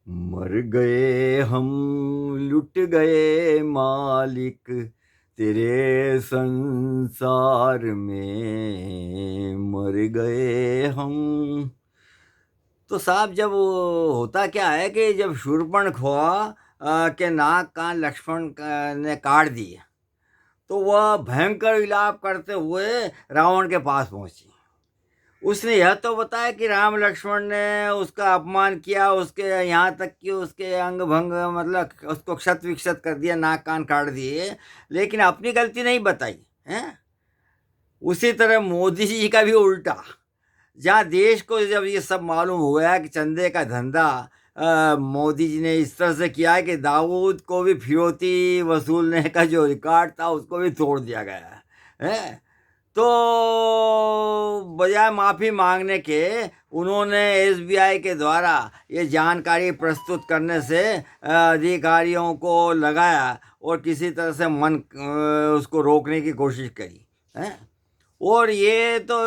मर गए हम, लुट गए मालिक तेरे संसार में, मर गए हम। तो साहब जब वो होता क्या है कि जब शूरपणख हुआ के नाक कान लक्ष्मण ने काट दिए, तो वह भयंकर विलाप करते हुए रावण के पास पहुंची। उसने यह तो बताया कि राम लक्ष्मण ने उसका अपमान किया, उसके यहाँ तक कि उसके अंग भंग मतलब उसको क्षत विक्षत कर दिया, नाक कान काट दिए, लेकिन अपनी गलती नहीं बताई है। उसी तरह मोदी जी का भी उल्टा, जहाँ देश को जब ये सब मालूम हो गया कि चंदे का धंधा मोदी जी ने इस तरह से किया है कि दाऊद को भी फिरौती वसूलने का जो रिकॉर्ड था उसको भी तोड़ दिया गया है। तो बजाय माफ़ी मांगने के उन्होंने एसबीआई के द्वारा ये जानकारी प्रस्तुत करने से अधिकारियों को लगाया और किसी तरह से उसको रोकने की कोशिश करी है। और ये तो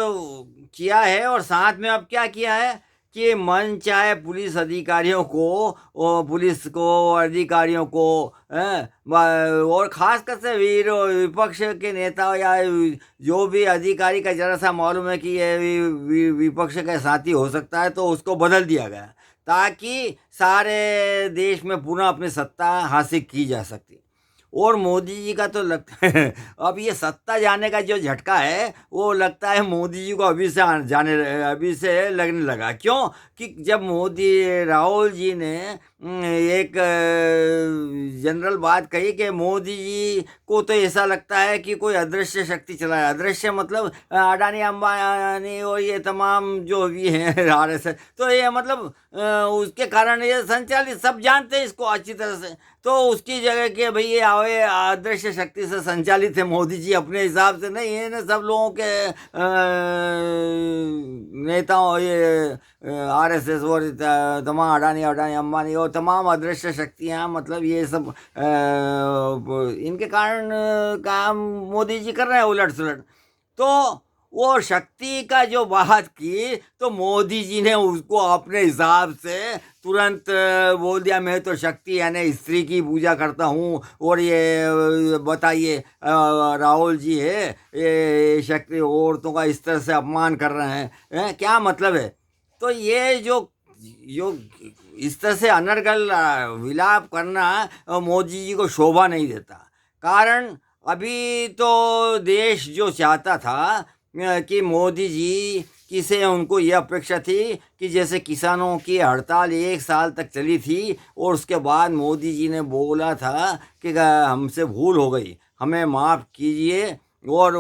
किया है, और साथ में अब क्या किया है कि मन चाहे पुलिस अधिकारियों को और पुलिस को अधिकारियों को और खासकर से विपक्ष के नेता या जो भी अधिकारी का जरा सा मालूम है कि ये विपक्ष का साथी हो सकता है, तो उसको बदल दिया गया ताकि सारे देश में पुनः अपनी सत्ता हासिल की जा सकती। और मोदी जी का तो लगता है अब ये सत्ता जाने का जो झटका है वो लगता है मोदी जी को अभी से लगने लगा। क्यों कि जब मोदी राहुल जी ने एक जनरल बात कही कि मोदी जी को तो ऐसा लगता है कि कोई अदृश्य शक्ति चलाए। अदृश्य मतलब अडानी अंबानी और ये तमाम जो भी हैं आरएसएस, तो ये मतलब उसके कारण ये संचालित, सब जानते हैं इसको अच्छी तरह से। तो उसकी जगह के भाई ये आवे अदृश्य शक्ति से संचालित है मोदी जी, अपने हिसाब से नहीं है। सब लोगों के नेताओं ये आरएसएस और तमाम अडानी अडानी अंबानी और तमाम अदृश्य शक्तियाँ, मतलब ये सब इनके कारण काम मोदी जी कर रहे हैं उलट सुलट। तो वो शक्ति का जो बात की तो मोदी जी ने उसको अपने हिसाब से तुरंत बोल दिया, मैं तो शक्ति यानी स्त्री की पूजा करता हूँ। और ये बताइए राहुल जी है ये शक्ति औरतों का इस तरह से अपमान कर रहे हैं, क्या मतलब है। तो ये जो जो इस तरह से अनर्गल विलाप करना मोदी जी को शोभा नहीं देता। कारण अभी तो देश जो चाहता था कि मोदी जी की से उनको ये अपेक्षा थी कि जैसे किसानों की हड़ताल 1 साल तक चली थी और उसके बाद मोदी जी ने बोला था कि हमसे भूल हो गई, हमें माफ़ कीजिए, और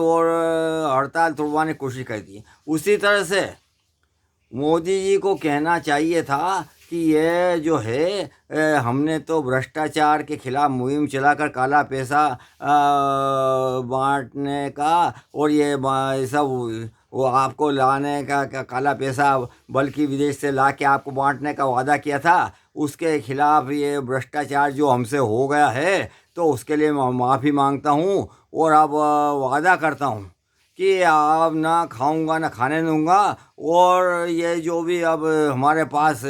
हड़ताल तोड़वाने की कोशिश कर दी। उसी तरह से मोदी जी को कहना चाहिए था कि ये जो है हमने तो भ्रष्टाचार के खिलाफ मुहिम चलाकर काला पैसा बांटने का और ये सब वो आपको लाने का काला पैसा बल्कि विदेश से ला के आपको बांटने का वादा किया था, उसके खिलाफ ये भ्रष्टाचार जो हमसे हो गया है, तो उसके लिए मैं माफ़ी मांगता हूँ और अब वादा करता हूँ कि अब ना खाऊंगा ना खाने दूंगा। और ये जो भी अब हमारे पास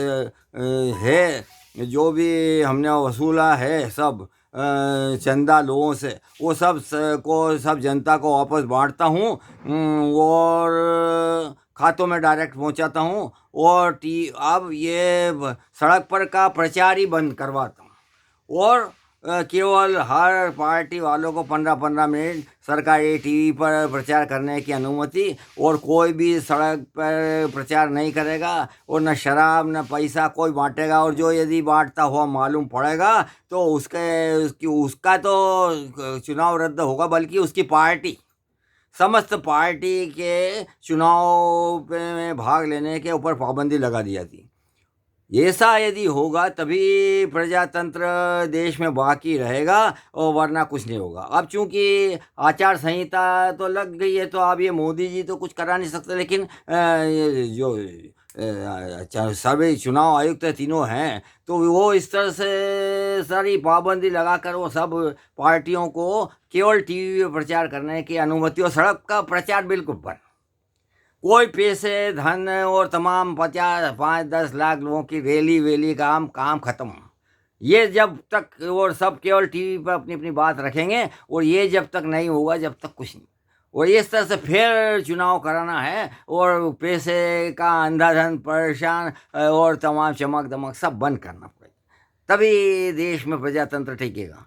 है, जो भी हमने वसूला है सब चंदा लोगों से, वो सब जनता को वापस बांटता हूँ और खातों में डायरेक्ट पहुँचाता हूँ। और अब ये सड़क पर का प्रचार ही बंद करवाता हूँ और केवल हर पार्टी वालों को 15-15 मिनट सरकारी टीवी पर प्रचार करने की अनुमति, और कोई भी सड़क पर प्रचार नहीं करेगा और न शराब न पैसा कोई बांटेगा। और जो यदि बांटता हुआ मालूम पड़ेगा तो उसका तो चुनाव रद्द होगा, बल्कि उसकी पार्टी समस्त पार्टी के चुनाव में भाग लेने के ऊपर पाबंदी लगा दी जाती। ऐसा यदि होगा तभी प्रजातंत्र देश में बाकी रहेगा और वरना कुछ नहीं होगा। अब चूंकि आचार संहिता तो लग गई है, तो अब ये मोदी जी तो कुछ करा नहीं सकते, लेकिन ये जो सभी चुनाव आयुक्त तीनों हैं, तो वो इस तरह से सारी पाबंदी लगाकर वो सब पार्टियों को केवल टीवी पे प्रचार करने की अनुमति और सड़क का प्रचार बिल्कुल बंद। कोई पैसे, धन और तमाम 50, 5, 10 लाख लोगों की रैली वैली काम काम खत्म। ये जब तक और सब केवल टीवी पर अपनी अपनी बात रखेंगे, और ये जब तक नहीं होगा, जब तक कुछ नहीं। और इस तरह से फिर चुनाव कराना है, और पैसे का अंधाधुंध परेशान और तमाम चमक दमक सब बंद करना पड़ेगा, तभी देश में प्रजातंत्र टिकेगा।